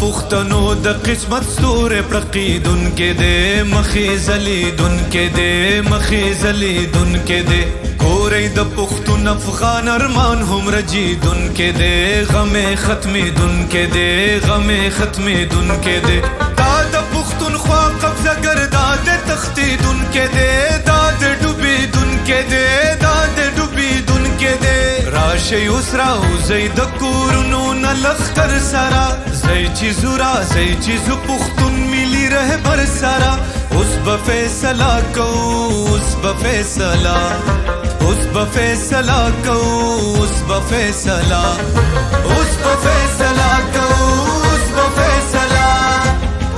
پښتنو د قسمت ستوره پړقیدون کې دې مخې زلیدون کې دې مخې زلیدون کې دې کورې د پښتون افغان ارمان هم رجیدون کې دې غمې ختمېدون کې دې غمې ختمېدون کې دې دا د پښتونخوا قبضه ګردا د تختیدون کې دې دا د ډوبېدون کې دې دا د ډوبېدون کې دې راشي اوس راوځئ د کورونو نه لښکر سره زی چې زو راځئ چې زو پښتون ملي رهبر سره اوس به فیصله کوو اوس به فیصله اوس به فیصله کوو اوس به فیصله اوس به فیصله کوو اوس به فیصله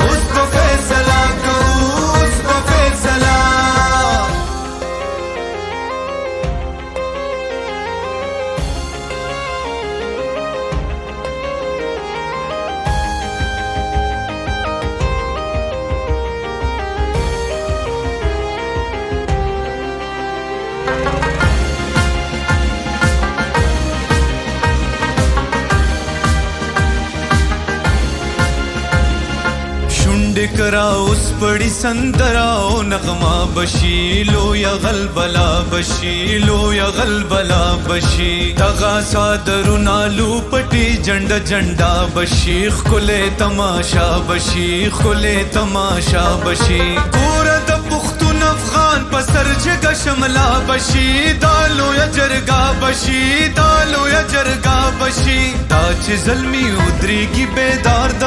اوس به فیصله کوو اوس به فیصله کرا اوس پړی سندراو نغما بشي لویا غلبلا بشي لویا غلبلا بشي دغه صادرونه لو پټي جنډ جنډا بشي خله تماشا بشي خله تماشا بشي کور د پښتون افغان پسر جګ شملا بشي دالو یا جرګا بشي دالو یا جرګا بشي دا چې زلمي ودريږي بیدار